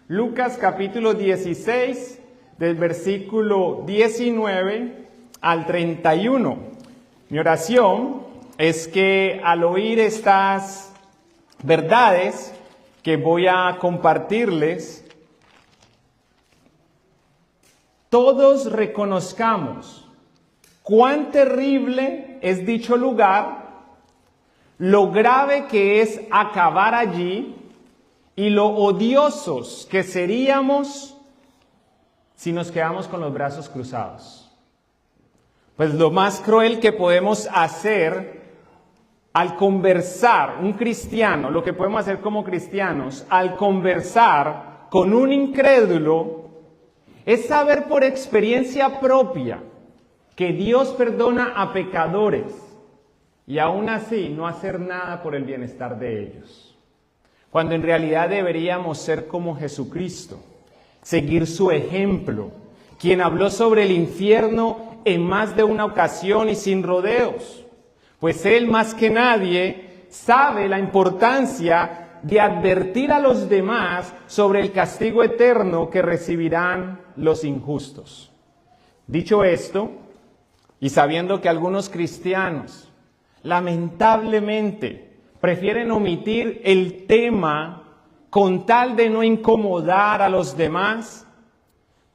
Lucas capítulo 16, del versículo 19 al 31. Mi oración es que al oír estas verdades que voy a compartirles, todos reconozcamos cuán terrible es dicho lugar, lo grave que es acabar allí y lo odiosos que seríamos si nos quedamos con los brazos cruzados. Pues lo más cruel que podemos hacer al conversar, un cristiano, lo que podemos hacer como cristianos, al conversar con un incrédulo, es saber por experiencia propia que Dios perdona a pecadores y aún así no hacer nada por el bienestar de ellos. Cuando en realidad deberíamos ser como Jesucristo, seguir su ejemplo, quien habló sobre el infierno en más de una ocasión y sin rodeos, pues Él más que nadie sabe la importancia de advertir a los demás sobre el castigo eterno que recibirán los injustos. Dicho esto, y sabiendo que algunos cristianos lamentablemente prefieren omitir el tema con tal de no incomodar a los demás,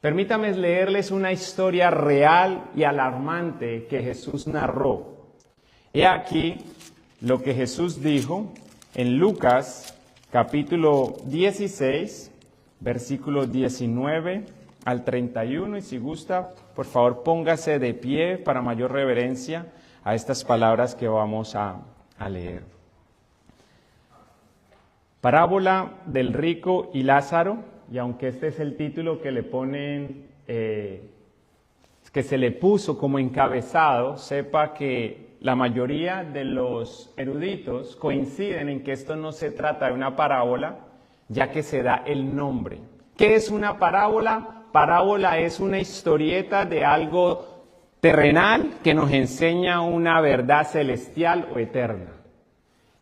permítanme leerles una historia real y alarmante que Jesús narró. He aquí lo que Jesús dijo en Lucas capítulo 16, versículo 19 al 31, y si gusta, por favor, póngase de pie para mayor reverencia a estas palabras que vamos a leer. Parábola del rico y Lázaro, y aunque este es el título que le ponen, que se le puso como encabezado, sepa que la mayoría de los eruditos coinciden en que esto no se trata de una parábola, ya que se da el nombre. ¿Qué es una parábola? Parábola es una historieta de algo terrenal que nos enseña una verdad celestial o eterna.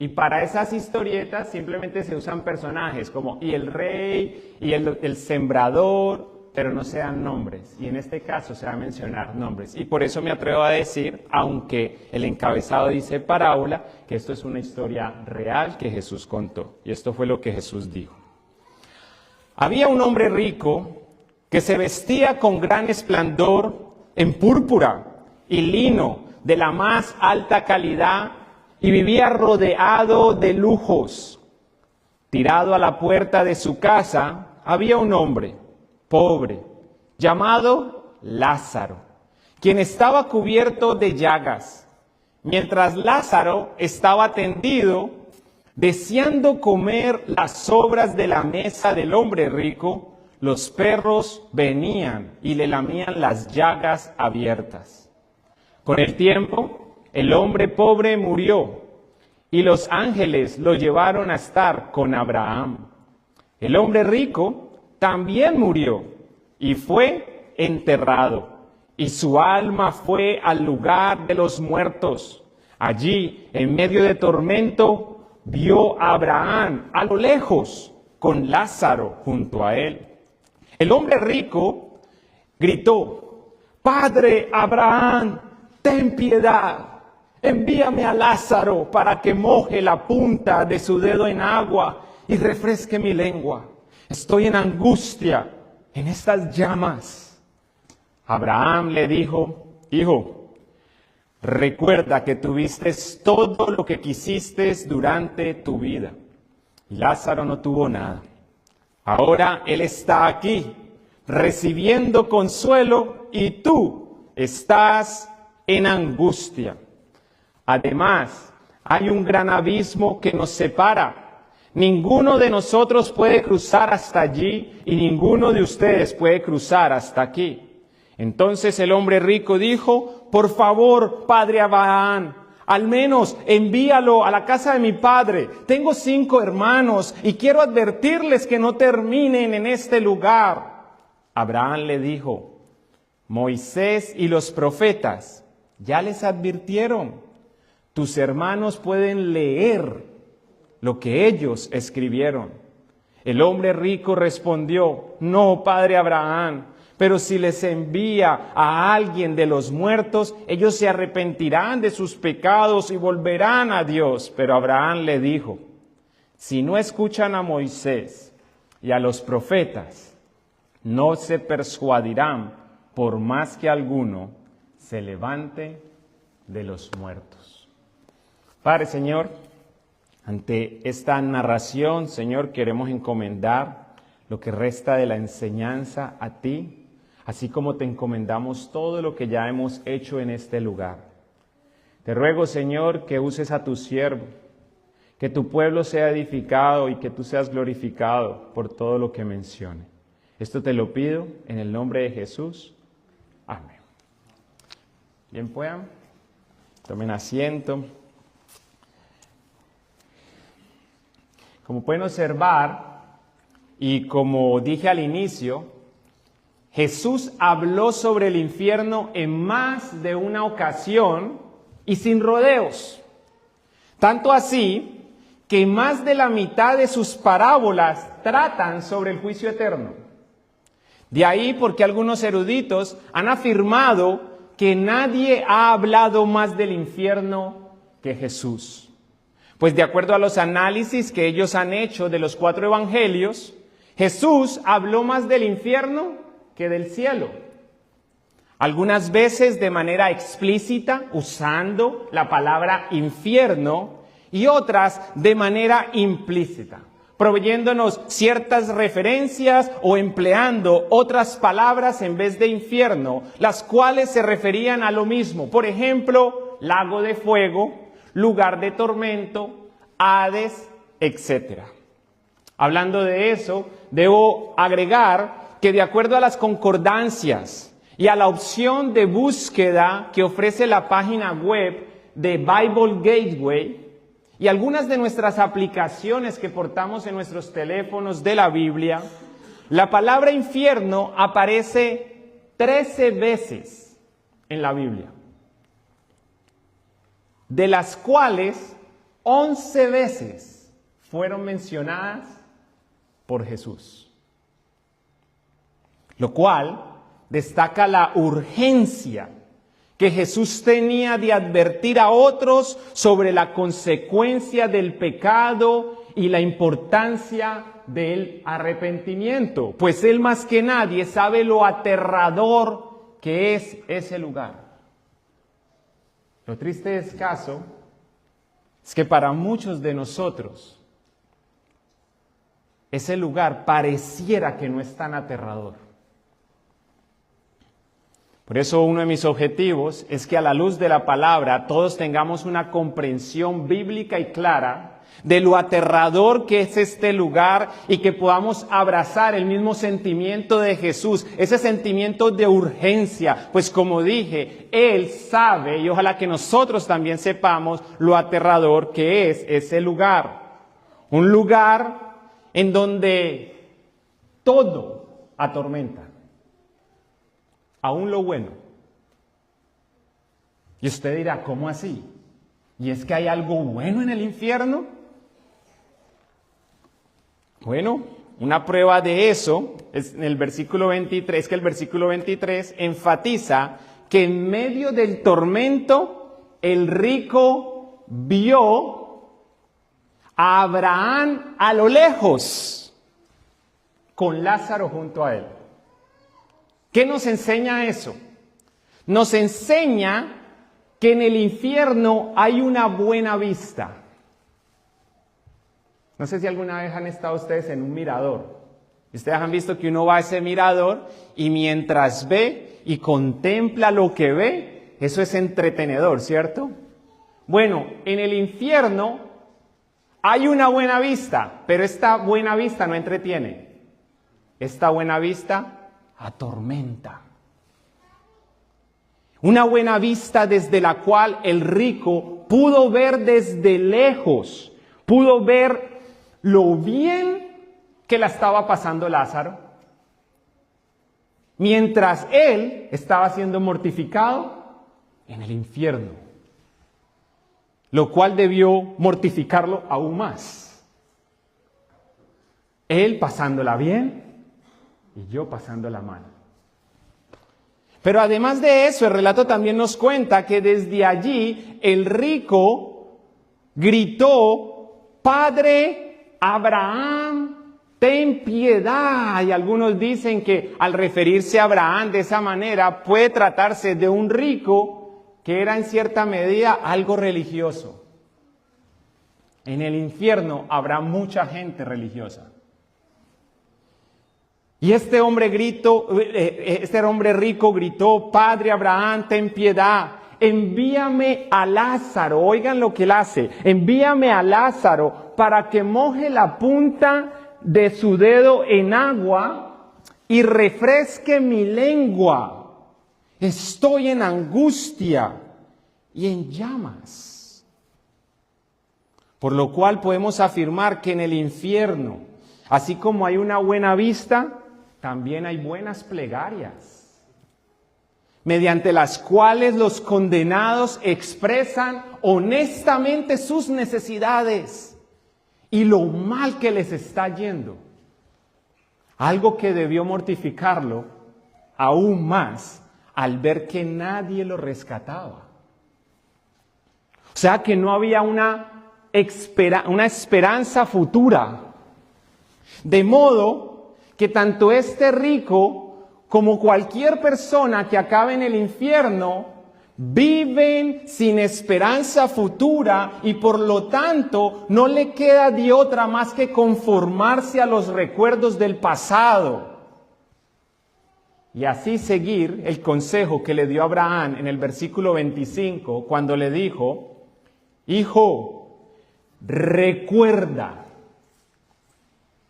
Y para esas historietas simplemente se usan personajes como y el rey y el sembrador, pero no se dan nombres. Y en este caso se va a mencionar nombres. Y por eso me atrevo a decir, aunque el encabezado dice parábola, que esto es una historia real que Jesús contó. Y esto fue lo que Jesús dijo. Había un hombre rico que se vestía con gran esplendor en púrpura y lino de la más alta calidad y vivía rodeado de lujos. Tirado a la puerta de su casa había un hombre pobre, llamado Lázaro, quien estaba cubierto de llagas. Mientras Lázaro estaba tendido, deseando comer las sobras de la mesa del hombre rico, los perros venían y le lamían las llagas abiertas. Con el tiempo, el hombre pobre murió y los ángeles lo llevaron a estar con Abraham. El hombre rico también murió y fue enterrado, y su alma fue al lugar de los muertos. Allí, en medio de tormento, vio a Abraham a lo lejos, con Lázaro junto a él. El hombre rico gritó: «Padre Abraham, ten piedad, envíame a Lázaro para que moje la punta de su dedo en agua y refresque mi lengua. Estoy en angustia en estas llamas». Abraham le dijo: «Hijo, recuerda que tuviste todo lo que quisiste durante tu vida, y Lázaro no tuvo nada. Ahora él está aquí, recibiendo consuelo, y tú estás en angustia. Además, hay un gran abismo que nos separa. Ninguno de nosotros puede cruzar hasta allí y ninguno de ustedes puede cruzar hasta aquí». Entonces el hombre rico dijo: «Por favor, padre Abraham, al menos envíalo a la casa de mi padre. Tengo 5 hermanos y quiero advertirles que no terminen en este lugar». Abraham le dijo: «Moisés y los profetas ya les advirtieron. Tus hermanos pueden leer lo que ellos escribieron. El hombre rico respondió: no, padre Abraham, pero si les envía a alguien de los muertos, ellos se arrepentirán de sus pecados y volverán a Dios. Pero Abraham le dijo: si no escuchan a Moisés y a los profetas, no se persuadirán por más que alguno se levante de los muertos. Padre, Señor, ante esta narración, Señor, queremos encomendar lo que resta de la enseñanza a ti, así como te encomendamos todo lo que ya hemos hecho en este lugar. Te ruego, Señor, que uses a tu siervo, que tu pueblo sea edificado y que tú seas glorificado por todo lo que mencione. Esto te lo pido en el nombre de Jesús. Amén. Bien, puedan, tomen asiento. Como pueden observar, y como dije al inicio, Jesús habló sobre el infierno en más de una ocasión y sin rodeos. Tanto así que más de la mitad de sus parábolas tratan sobre el juicio eterno. De ahí porque algunos eruditos han afirmado que nadie ha hablado más del infierno que Jesús. Pues de acuerdo a los análisis que ellos han hecho de los 4 evangelios, Jesús habló más del infierno que del cielo. Algunas veces de manera explícita, usando la palabra infierno, y otras de manera implícita, proveyéndonos ciertas referencias o empleando otras palabras en vez de infierno, las cuales se referían a lo mismo. Por ejemplo, lago de fuego, lugar de tormento, Hades, etc. Hablando de eso, debo agregar que de acuerdo a las concordancias y a la opción de búsqueda que ofrece la página web de Bible Gateway y algunas de nuestras aplicaciones que portamos en nuestros teléfonos de la Biblia, la palabra infierno aparece 13 veces en la Biblia, de las cuales 11 veces fueron mencionadas por Jesús. Lo cual destaca la urgencia que Jesús tenía de advertir a otros sobre la consecuencia del pecado y la importancia del arrepentimiento, pues él más que nadie sabe lo aterrador que es ese lugar. Lo triste del caso es que para muchos de nosotros ese lugar pareciera que no es tan aterrador. Por eso uno de mis objetivos es que a la luz de la palabra todos tengamos una comprensión bíblica y clara de lo aterrador que es este lugar y que podamos abrazar el mismo sentimiento de Jesús, ese sentimiento de urgencia, pues como dije, Él sabe y ojalá que nosotros también sepamos lo aterrador que es ese lugar. Un lugar en donde todo atormenta, aún lo bueno. Y usted dirá, ¿cómo así? ¿Y es que hay algo bueno en el infierno? Bueno, una prueba de eso es en el versículo 23, que el versículo 23 enfatiza que en medio del tormento el rico vio a Abraham a lo lejos con Lázaro junto a él. ¿Qué nos enseña eso? Nos enseña que en el infierno hay una buena vista. No sé si alguna vez han estado ustedes en un mirador. Ustedes han visto que uno va a ese mirador y mientras ve y contempla lo que ve, eso es entretenedor, ¿cierto? Bueno, en el infierno hay una buena vista, pero esta buena vista no entretiene. Esta buena vista atormenta. Una buena vista desde la cual el rico pudo ver desde lejos, pudo ver lo bien que la estaba pasando Lázaro, mientras él estaba siendo mortificado en el infierno, lo cual debió mortificarlo aún más. Él pasándola bien y yo pasándola mal. Pero además de eso, el relato también nos cuenta que desde allí el rico gritó: Padre Abraham, ten piedad. Y algunos dicen que al referirse a Abraham de esa manera puede tratarse de un rico que era en cierta medida algo religioso. En el infierno habrá mucha gente religiosa. Y este hombre rico gritó: Padre Abraham, ten piedad, envíame a Lázaro. Oigan lo que él hace: envíame a Lázaro para que moje la punta de su dedo en agua y refresque mi lengua. Estoy en angustia y en llamas. Por lo cual podemos afirmar que en el infierno, así como hay una buena vista, también hay buenas plegarias, mediante las cuales los condenados expresan honestamente sus necesidades y lo mal que les está yendo. Algo que debió mortificarlo aún más al ver que nadie lo rescataba. O sea que no había una esperanza futura. De modo que tanto este rico como cualquier persona que acabe en el infierno viven sin esperanza futura y por lo tanto no le queda de otra más que conformarse a los recuerdos del pasado y así seguir el consejo que le dio Abraham en el versículo 25 cuando le dijo: Hijo, recuerda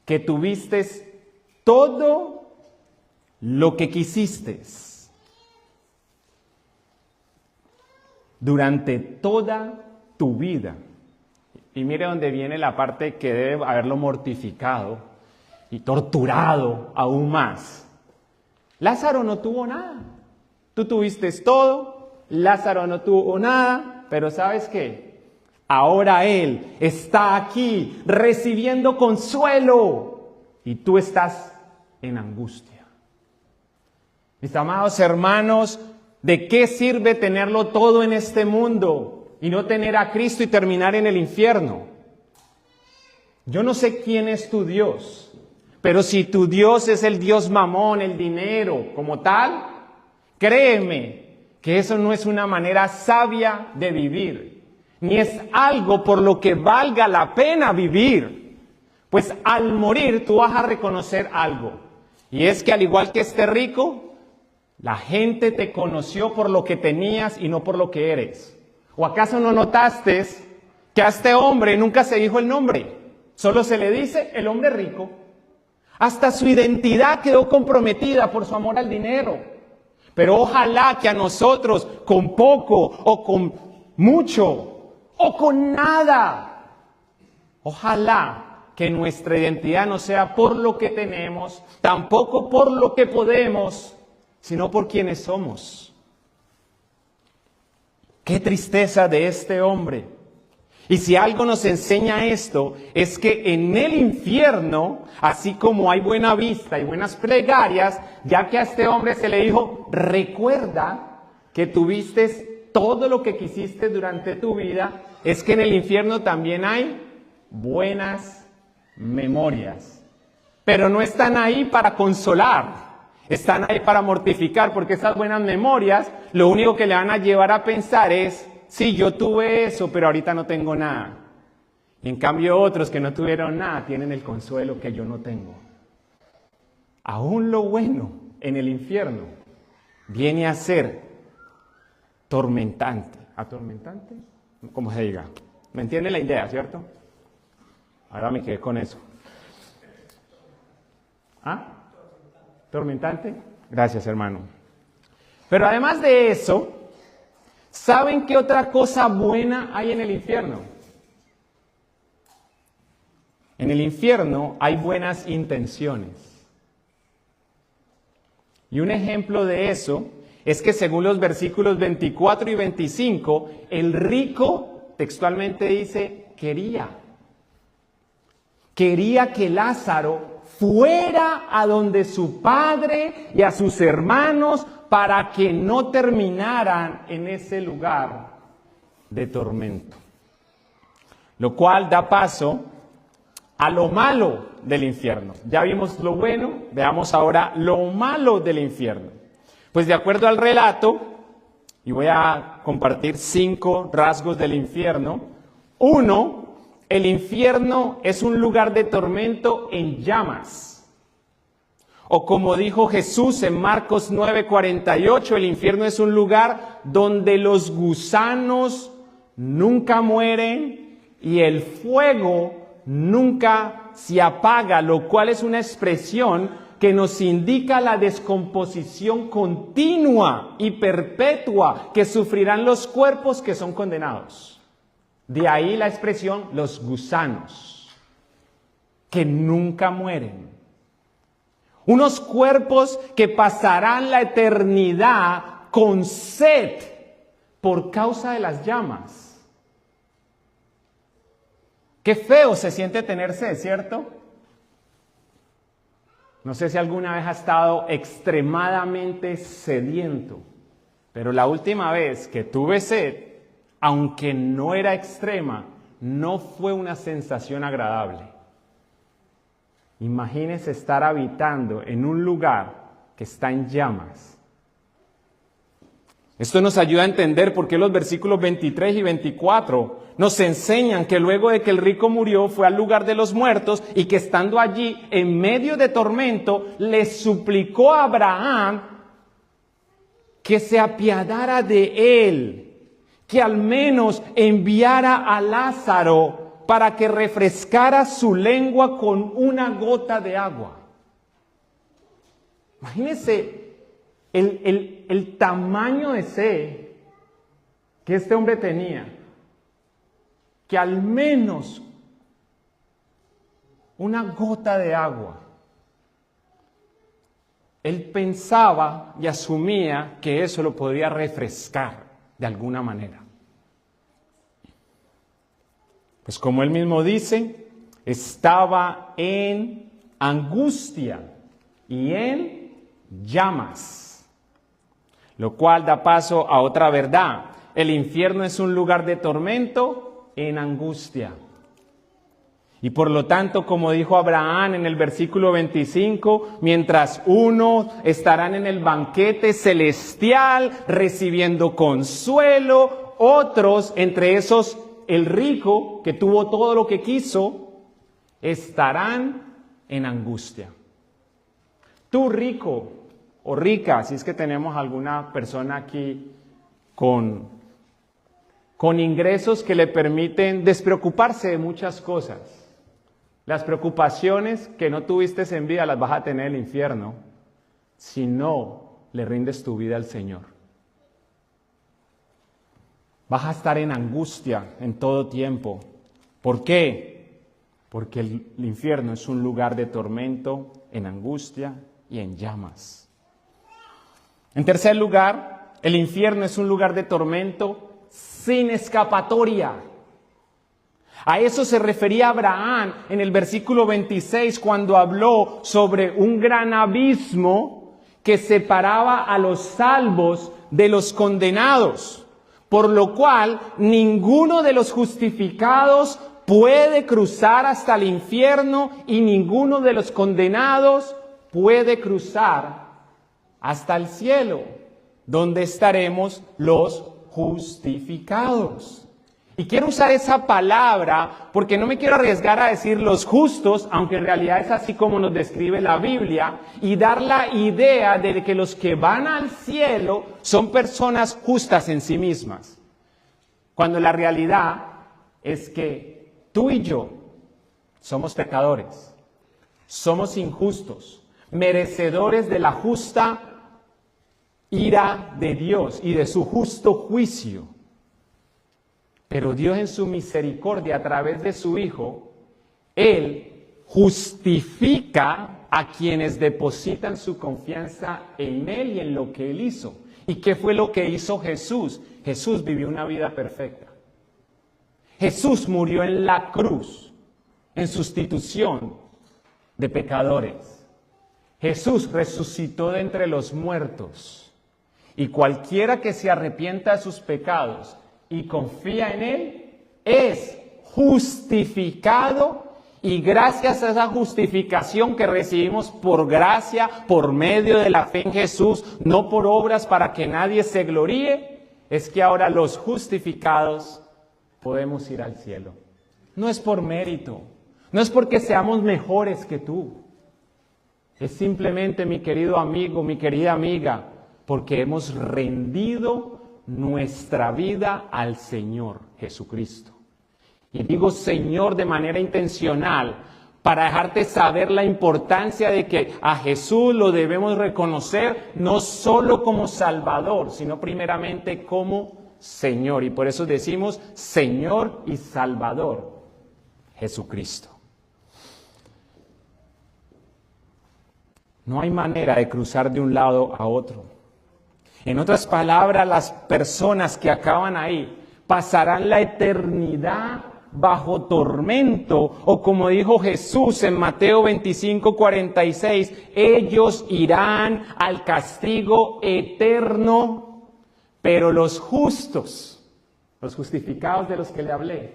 que tuviste todo lo que quisiste durante toda tu vida. Y mire dónde viene la parte que debe haberlo mortificado y torturado aún más. Lázaro no tuvo nada. Tú tuviste todo, Lázaro no tuvo nada, pero ¿sabes qué? Ahora él está aquí recibiendo consuelo y tú estás en angustia. Mis amados hermanos, ¿de qué sirve tenerlo todo en este mundo y no tener a Cristo y terminar en el infierno? Yo no sé quién es tu Dios, pero si tu Dios es el Dios mamón, el dinero como tal, créeme que eso no es una manera sabia de vivir, ni es algo por lo que valga la pena vivir. Pues al morir tú vas a reconocer algo. Y es que al igual que este rico, la gente te conoció por lo que tenías y no por lo que eres. ¿O acaso no notaste que a este hombre nunca se dijo el nombre? Solo se le dice el hombre rico. Hasta su identidad quedó comprometida por su amor al dinero. Pero ojalá que a nosotros, con poco o con mucho o con nada, ojalá que nuestra identidad no sea por lo que tenemos, tampoco por lo que podemos, sino por quienes somos. Qué tristeza de este hombre. Y si algo nos enseña esto, es que en el infierno, así como hay buena vista y buenas plegarias, ya que a este hombre se le dijo: recuerda que tuviste todo lo que quisiste durante tu vida, es que en el infierno también hay buenas memorias, pero no están ahí para consolar, están ahí para mortificar, porque esas buenas memorias lo único que le van a llevar a pensar es: sí, yo tuve eso, pero ahorita no tengo nada. En cambio otros que no tuvieron nada tienen el consuelo que yo no tengo. Aún lo bueno en el infierno viene a ser tormentante. ¿Atormentante? ¿Cómo se diga? ¿Me entiende la idea, cierto? Ahora me quedé con eso. ¿Ah? ¿Tormentante? Gracias, hermano. Pero además de eso, ¿saben qué otra cosa buena hay en el infierno? En el infierno hay buenas intenciones. Y un ejemplo de eso es que según los versículos 24 y 25, el rico textualmente dice: quería quería que Lázaro fuera a donde su padre y a sus hermanos para que no terminaran en ese lugar de tormento. Lo cual da paso a lo malo del infierno. Ya vimos lo bueno, veamos ahora lo malo del infierno. Pues de acuerdo al relato, y voy a compartir 5 rasgos del infierno. 1, el infierno es un lugar de tormento en llamas. O como dijo Jesús en Marcos 9:48, el infierno es un lugar donde los gusanos nunca mueren y el fuego nunca se apaga, lo cual es una expresión que nos indica la descomposición continua y perpetua que sufrirán los cuerpos que son condenados. De ahí la expresión los gusanos, que nunca mueren. Unos cuerpos que pasarán la eternidad con sed por causa de las llamas. Qué feo se siente tener sed, ¿cierto? No sé si alguna vez ha estado extremadamente sediento, pero la última vez que tuve sed, aunque no era extrema, no fue una sensación agradable. Imagínese estar habitando en un lugar que está en llamas. Esto nos ayuda a entender por qué los versículos 23 y 24 nos enseñan que luego de que el rico murió fue al lugar de los muertos y que estando allí en medio de tormento le suplicó a Abraham que se apiadara de él, que al menos enviara a Lázaro para que refrescara su lengua con una gota de agua. Imagínense el tamaño de sed que este hombre tenía, que al menos una gota de agua. Él pensaba y asumía que eso lo podía refrescar de alguna manera. Pues como él mismo dice, estaba en angustia y en llamas, lo cual da paso a otra verdad. El infierno es un lugar de tormento en angustia. Y por lo tanto, como dijo Abraham en el versículo 25, mientras unos estarán en el banquete celestial recibiendo consuelo, otros, entre esos el rico que tuvo todo lo que quiso, estarán en angustia. Tú rico o rica, si es que tenemos alguna persona aquí con ingresos que le permiten despreocuparse de muchas cosas. Las preocupaciones que no tuviste en vida las vas a tener en el infierno si no le rindes tu vida al Señor. Vas a estar en angustia en todo tiempo. ¿Por qué? Porque el infierno es un lugar de tormento, en angustia y en llamas. En tercer lugar, el infierno es un lugar de tormento sin escapatoria. A eso se refería Abraham en el versículo 26 cuando habló sobre un gran abismo que separaba a los salvos de los condenados, por lo cual ninguno de los justificados puede cruzar hasta el infierno y ninguno de los condenados puede cruzar hasta el cielo, donde estaremos los justificados. Y quiero usar esa palabra porque no me quiero arriesgar a decir los justos, aunque en realidad es así como nos describe la Biblia, y dar la idea de que los que van al cielo son personas justas en sí mismas. Cuando la realidad es que tú y yo somos pecadores, somos injustos, merecedores de la justa ira de Dios y de su justo juicio. Pero Dios en su misericordia, a través de su Hijo, Él justifica a quienes depositan su confianza en Él y en lo que Él hizo. ¿Y qué fue lo que hizo Jesús? Jesús vivió una vida perfecta. Jesús murió en la cruz en sustitución de pecadores. Jesús resucitó de entre los muertos y cualquiera que se arrepienta de sus pecados y confía en Él es justificado, y gracias a esa justificación que recibimos por gracia, por medio de la fe en Jesús, no por obras para que nadie se gloríe, es que ahora los justificados podemos ir al cielo. No es por mérito, no es porque seamos mejores que tú. Es simplemente, mi querido amigo, mi querida amiga, porque hemos rendido nuestra vida al Señor Jesucristo. Y digo Señor de manera intencional para dejarte saber la importancia de que a Jesús lo debemos reconocer no solo como Salvador, sino primeramente como Señor. Y por eso decimos Señor y Salvador, Jesucristo. No hay manera de cruzar de un lado a otro. En otras palabras, las personas que acaban ahí pasarán la eternidad bajo tormento, o como dijo Jesús en Mateo 25:46, ellos irán al castigo eterno, pero los justos, los justificados de los que le hablé,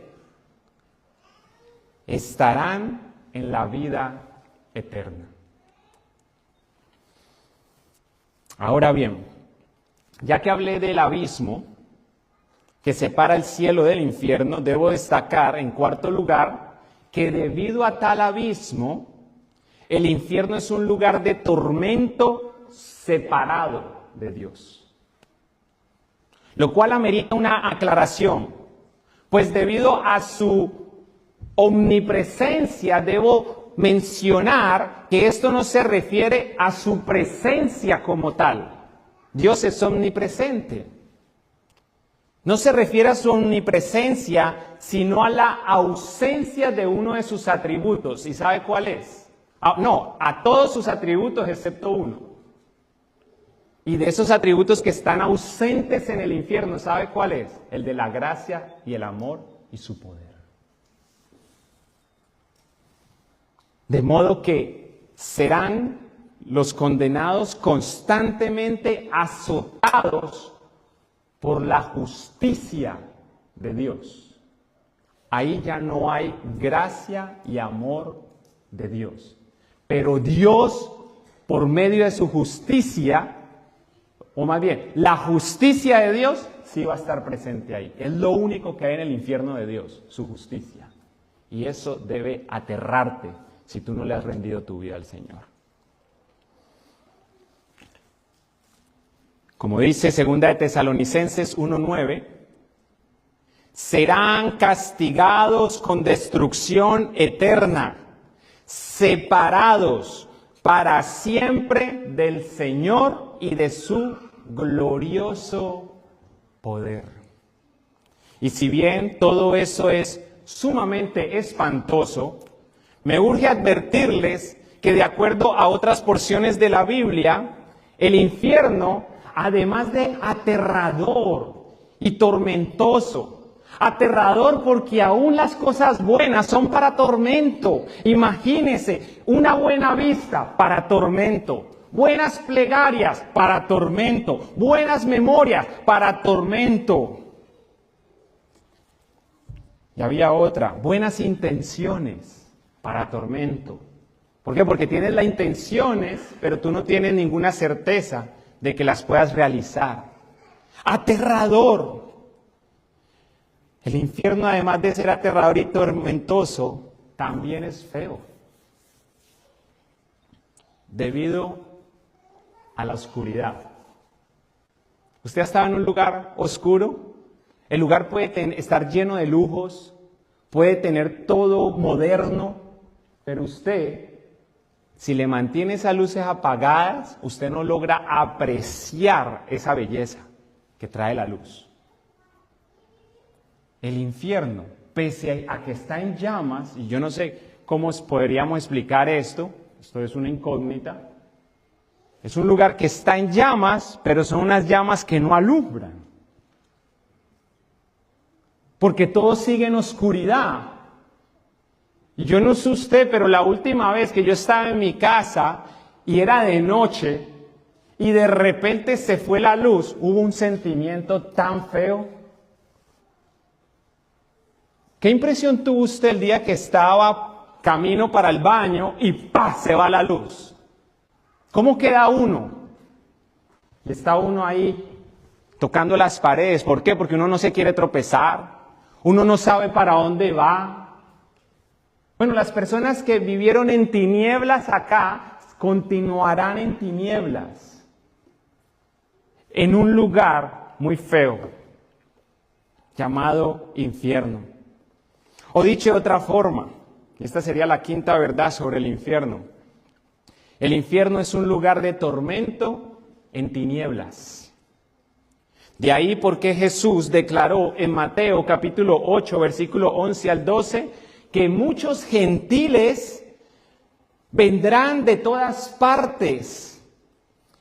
estarán en la vida eterna. Ahora bien, ya que hablé del abismo que separa el cielo del infierno, debo destacar en cuarto lugar que debido a tal abismo, el infierno es un lugar de tormento separado de Dios. Lo cual amerita una aclaración, pues debido a su omnipresencia debo mencionar que esto no se refiere a su presencia como tal. Dios es omnipresente. No se refiere a su omnipresencia, sino a la ausencia de uno de sus atributos. ¿Y sabe cuál es? No, a todos sus atributos excepto uno. Y de esos atributos que están ausentes en el infierno, ¿sabe cuál es? El de la gracia y el amor y su poder. De modo que serán los condenados constantemente azotados por la justicia de Dios. Ahí ya no hay gracia y amor de Dios. Pero Dios, por medio de su justicia, o más bien, la justicia de Dios sí va a estar presente ahí. Es lo único que hay en el infierno de Dios, su justicia. Y eso debe aterrarte si tú no le has rendido tu vida al Señor. Como dice 2 de Tesalonicenses 1:9, serán castigados con destrucción eterna, separados para siempre del Señor y de su glorioso poder. Y si bien todo eso es sumamente espantoso, me urge advertirles que de acuerdo a otras porciones de la Biblia, el infierno, además de aterrador y tormentoso, aterrador porque aún las cosas buenas son para tormento. Imagínese una buena vista para tormento, buenas plegarias para tormento, buenas memorias para tormento. Y había otra, buenas intenciones para tormento. ¿Por qué? Porque tienes las intenciones, pero tú no tienes ninguna certeza de que las puedas realizar. Aterrador. El infierno, además de ser aterrador y tormentoso, también es feo. Debido a la oscuridad. Usted ha estado en un lugar oscuro. El lugar puede estar lleno de lujos, puede tener todo moderno, pero usted, si le mantiene esas luces apagadas, usted no logra apreciar esa belleza que trae la luz. El infierno, pese a que está en llamas, y yo no sé cómo podríamos explicar esto es una incógnita, es un lugar que está en llamas, pero son unas llamas que no alumbran. Porque todo sigue en oscuridad. Y yo no sé usted, pero la última vez que yo estaba en mi casa y era de noche y de repente se fue la luz, hubo un sentimiento tan feo. ¿Qué impresión tuvo usted el día que estaba camino para el baño y ¡pah! Se va la luz? ¿Cómo queda uno? Y está uno ahí tocando las paredes. ¿Por qué? Porque uno no se quiere tropezar. Uno no sabe para dónde va. Bueno, las personas que vivieron en tinieblas acá continuarán en tinieblas. En un lugar muy feo llamado infierno. O dicho de otra forma, esta sería la quinta verdad sobre el infierno. El infierno es un lugar de tormento en tinieblas. De ahí porque Jesús declaró en Mateo capítulo 8, versículo 11 al 12, que muchos gentiles vendrán de todas partes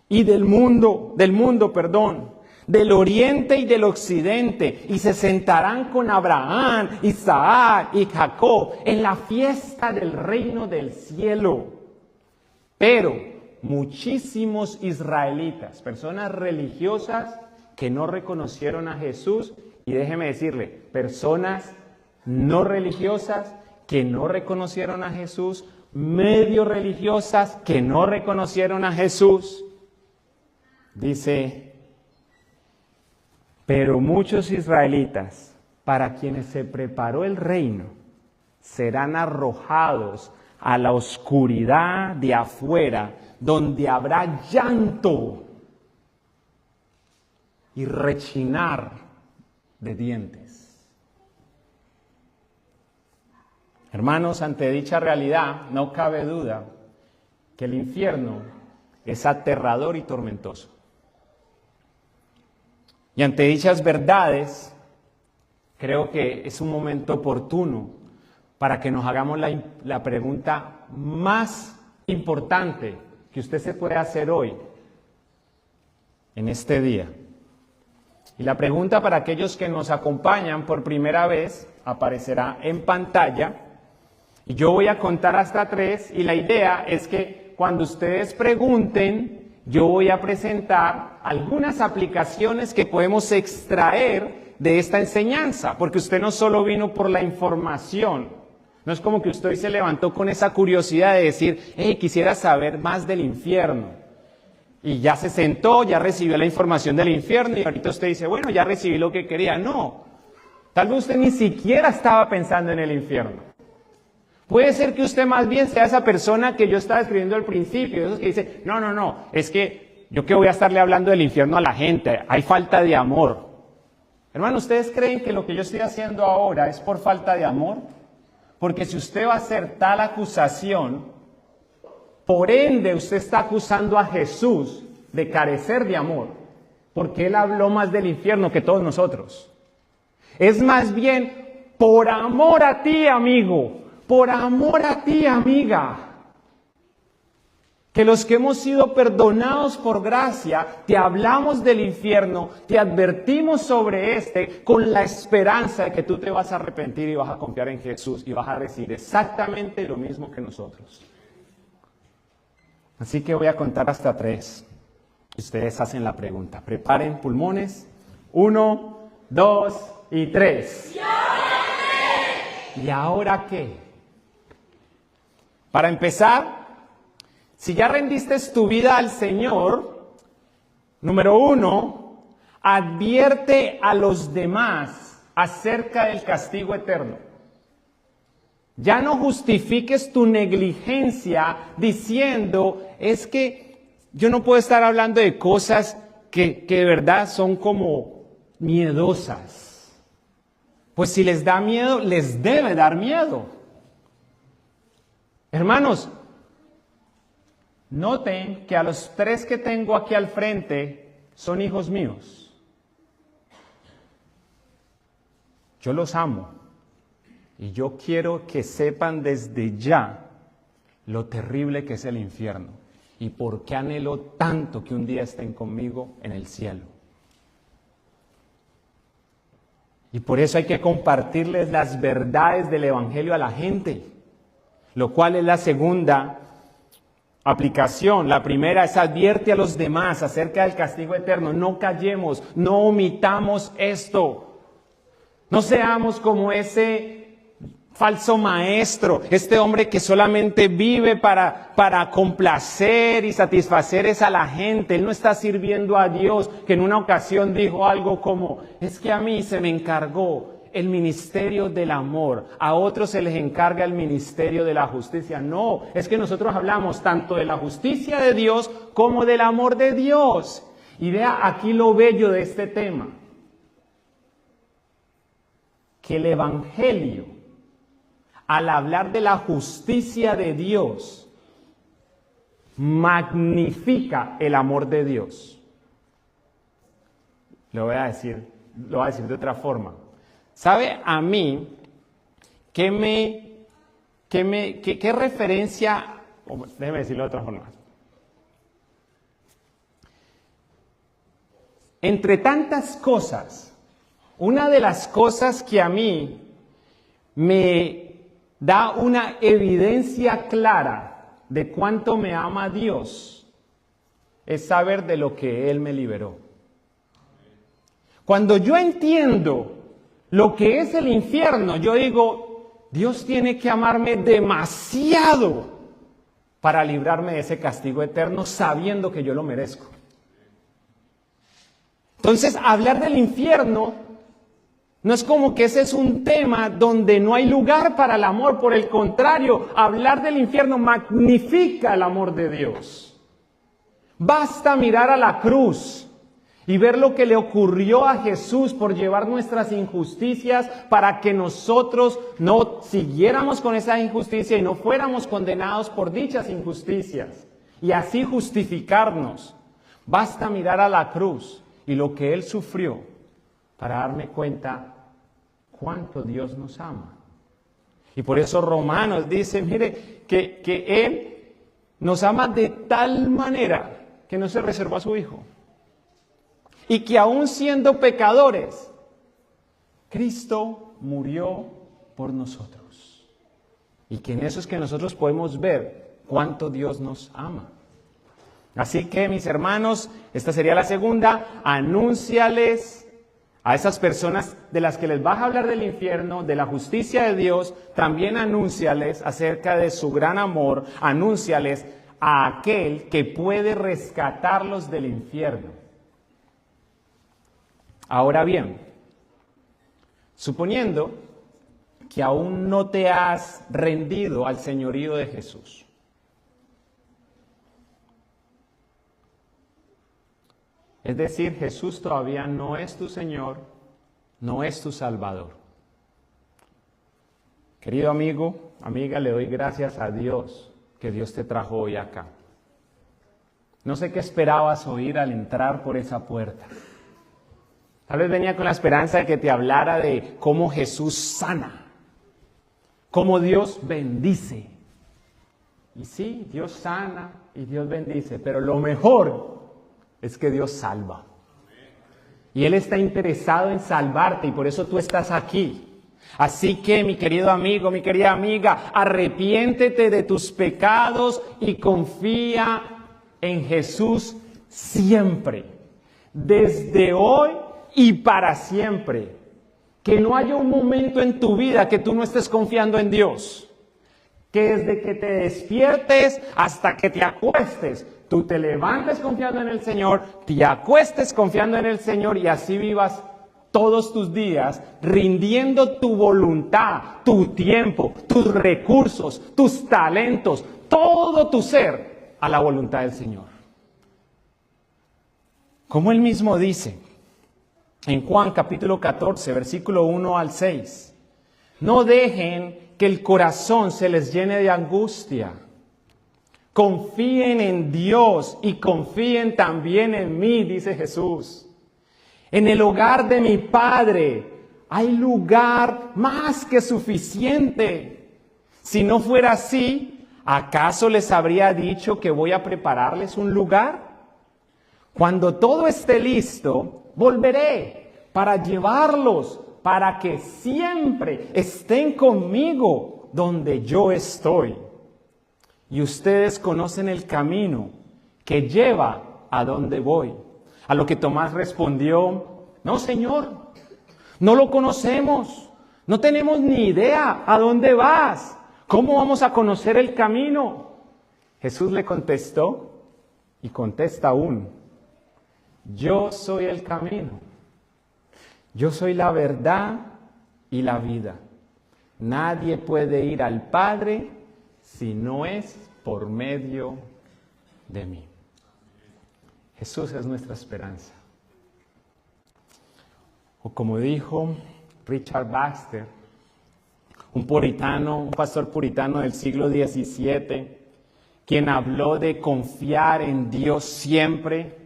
y del mundo, del oriente y del occidente, y se sentarán con Abraham, Isaac y Jacob en la fiesta del reino del cielo. Pero muchísimos israelitas, personas religiosas que no reconocieron a Jesús, y déjeme decirle, personas no religiosas que no reconocieron a Jesús, medio religiosas que no reconocieron a Jesús, dice, pero muchos israelitas para quienes se preparó el reino serán arrojados a la oscuridad de afuera, donde habrá llanto y rechinar de dientes. Hermanos, ante dicha realidad no cabe duda que el infierno es aterrador y tormentoso. Y ante dichas verdades, creo que es un momento oportuno para que nos hagamos la pregunta más importante que usted se puede hacer hoy, en este día. Y la pregunta para aquellos que nos acompañan por primera vez aparecerá en pantalla. Y yo voy a contar hasta 3 y la idea es que cuando ustedes pregunten, yo voy a presentar algunas aplicaciones que podemos extraer de esta enseñanza, porque usted no solo vino por la información, no es como que usted hoy se levantó con esa curiosidad de decir, hey, quisiera saber más del infierno, y ya se sentó, ya recibió la información del infierno, y ahorita usted dice, bueno, ya recibí lo que quería. No, tal vez usted ni siquiera estaba pensando en el infierno. Puede ser que usted más bien sea esa persona que yo estaba escribiendo al principio, esos que dice, no, es que yo que voy a estarle hablando del infierno a la gente, hay falta de amor. Hermano, ¿ustedes creen que lo que yo estoy haciendo ahora es por falta de amor? Porque si usted va a hacer tal acusación, por ende usted está acusando a Jesús de carecer de amor, porque Él habló más del infierno que todos nosotros. Es más bien por amor a ti, amigo, por amor a ti, amiga, que los que hemos sido perdonados por gracia, te hablamos del infierno, te advertimos sobre con la esperanza de que tú te vas a arrepentir y vas a confiar en Jesús y vas a recibir exactamente lo mismo que nosotros. Así que voy a contar hasta 3. Ustedes hacen la pregunta. Preparen pulmones. 1, 2 y 3. ¿Y ahora qué? Para empezar, si ya rendiste tu vida al Señor, número 1, advierte a los demás acerca del castigo eterno. Ya no justifiques tu negligencia diciendo, es que yo no puedo estar hablando de cosas que de verdad son como miedosas. Pues si les da miedo, les debe dar miedo. Hermanos, noten que a los 3 que tengo aquí al frente son hijos míos. Yo los amo y yo quiero que sepan desde ya lo terrible que es el infierno y por qué anhelo tanto que un día estén conmigo en el cielo. Y por eso hay que compartirles las verdades del Evangelio a la gente. lo cual es la segunda aplicación. La primera es advierte a los demás acerca del castigo eterno. No callemos, no omitamos esto. No seamos como ese falso maestro, este hombre que solamente vive para complacer y satisfacer a la gente. Él no está sirviendo a Dios, que en una ocasión dijo algo como, es que a mí se me encargó el ministerio del amor, a otros se les encarga el ministerio de la justicia. No, es que nosotros hablamos tanto de la justicia de Dios como del amor de Dios. Y vea aquí lo bello de este tema, que el Evangelio, al hablar de la justicia de Dios, magnifica el amor de Dios. Lo voy a decir de otra forma. ¿Sabe a mí qué referencia? Déjeme decirlo de otra forma. Entre tantas cosas, una de las cosas que a mí me da una evidencia clara de cuánto me ama Dios es saber de lo que Él me liberó. Cuando yo entiendo lo que es el infierno, yo digo, Dios tiene que amarme demasiado para librarme de ese castigo eterno sabiendo que yo lo merezco. Entonces, hablar del infierno no es como que ese es un tema donde no hay lugar para el amor. Por el contrario, hablar del infierno magnifica el amor de Dios. Basta mirar a la cruz y ver lo que le ocurrió a Jesús por llevar nuestras injusticias para que nosotros no siguiéramos con esa injusticia y no fuéramos condenados por dichas injusticias y así justificarnos. Basta mirar a la cruz y lo que Él sufrió para darme cuenta cuánto Dios nos ama. Y por eso Romanos dice, mire, que Él nos ama de tal manera que no se reservó a su Hijo. Y que aún siendo pecadores, Cristo murió por nosotros. Y que en eso es que nosotros podemos ver cuánto Dios nos ama. Así que, mis hermanos, esta sería la segunda. Anúnciales a esas personas de las que les vas a hablar del infierno, de la justicia de Dios. También anúnciales acerca de su gran amor. Anúnciales a aquel que puede rescatarlos del infierno. Ahora bien, suponiendo que aún no te has rendido al señorío de Jesús, es decir, Jesús todavía no es tu Señor, no es tu Salvador. Querido amigo, amiga, le doy gracias a Dios que Dios te trajo hoy acá. No sé qué esperabas oír al entrar por esa puerta. Tal vez venía con la esperanza de que te hablara de cómo Jesús sana, cómo Dios bendice. Y sí, Dios sana y Dios bendice, pero lo mejor es que Dios salva. Y Él está interesado en salvarte y por eso tú estás aquí. Así que, mi querido amigo, mi querida amiga, arrepiéntete de tus pecados y confía en Jesús siempre, desde hoy y para siempre. Que no haya un momento en tu vida que tú no estés confiando en Dios. Que desde que te despiertes hasta que te acuestes, tú te levantes confiando en el Señor, te acuestes confiando en el Señor y así vivas todos tus días rindiendo tu voluntad, tu tiempo, tus recursos, tus talentos, todo tu ser a la voluntad del Señor. Como Él mismo dice en Juan capítulo 14, versículo 1 al 6, no dejen que el corazón se les llene de angustia. Confíen en Dios y confíen también en mí, dice Jesús. En el hogar de mi Padre hay lugar más que suficiente. Si no fuera así, ¿acaso les habría dicho que voy a prepararles un lugar? Cuando todo esté listo, volveré para llevarlos, para que siempre estén conmigo donde yo estoy. y ustedes conocen el camino que lleva a donde voy. A lo que Tomás respondió, no, Señor, no lo conocemos, no tenemos ni idea a dónde vas. ¿Cómo vamos a conocer el camino? Jesús le contestó y contesta aún, yo soy el camino, yo soy la verdad y la vida. Nadie puede ir al Padre si no es por medio de mí. Jesús es nuestra esperanza. O como dijo Richard Baxter, un pastor puritano del siglo XVII, quien habló de confiar en Dios siempre,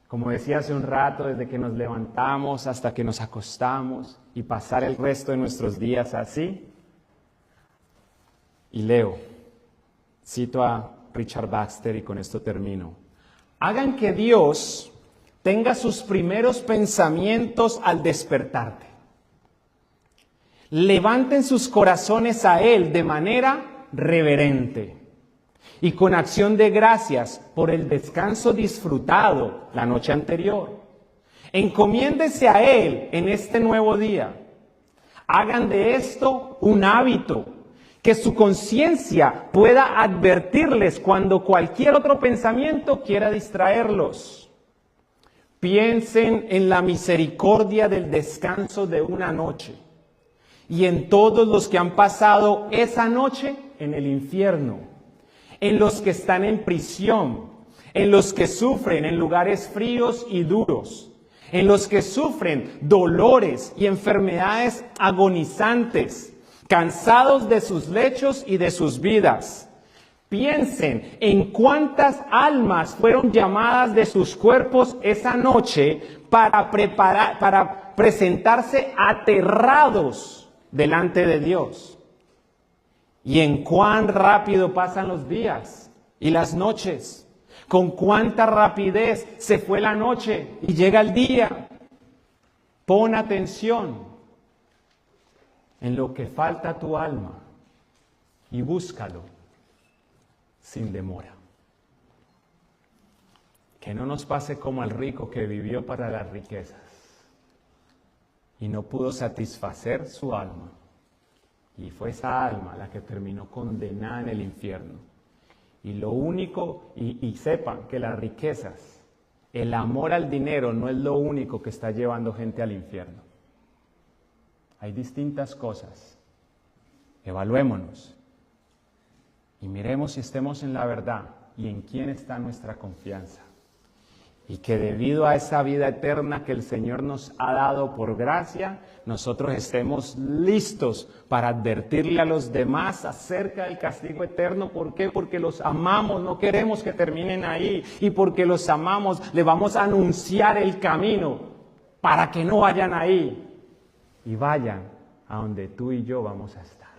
como decía hace un rato, desde que nos levantamos hasta que nos acostamos y pasar el resto de nuestros días así. Y cito a Richard Baxter y con esto termino. Hagan que Dios tenga sus primeros pensamientos al despertarte. Levanten sus corazones a Él de manera reverente y con acción de gracias por el descanso disfrutado la noche anterior. Encomiéndese a Él en este nuevo día. Hagan de esto un hábito, que su conciencia pueda advertirles cuando cualquier otro pensamiento quiera distraerlos. Piensen en la misericordia del descanso de una noche y en todos los que han pasado esa noche en el infierno, en los que están en prisión, en los que sufren en lugares fríos y duros, en los que sufren dolores y enfermedades agonizantes, cansados de sus lechos y de sus vidas. Piensen en cuántas almas fueron llamadas de sus cuerpos esa noche para presentarse aterrados delante de Dios. Y en cuán rápido pasan los días y las noches. Con cuánta rapidez se fue la noche y llega el día. Pon atención en lo que falta a tu alma y búscalo sin demora. Que no nos pase como al rico que vivió para las riquezas y no pudo satisfacer su alma. Y fue esa alma la que terminó condenada en el infierno. Y lo único, y sepan que las riquezas, el amor al dinero no es lo único que está llevando gente al infierno. Hay distintas cosas. Evaluémonos y miremos si estemos en la verdad y en quién está nuestra confianza. Y que debido a esa vida eterna que el Señor nos ha dado por gracia, nosotros estemos listos para advertirle a los demás acerca del castigo eterno. ¿Por qué? Porque los amamos, no queremos que terminen ahí. Y porque los amamos, le vamos a anunciar el camino para que no vayan ahí y vayan a donde tú y yo vamos a estar.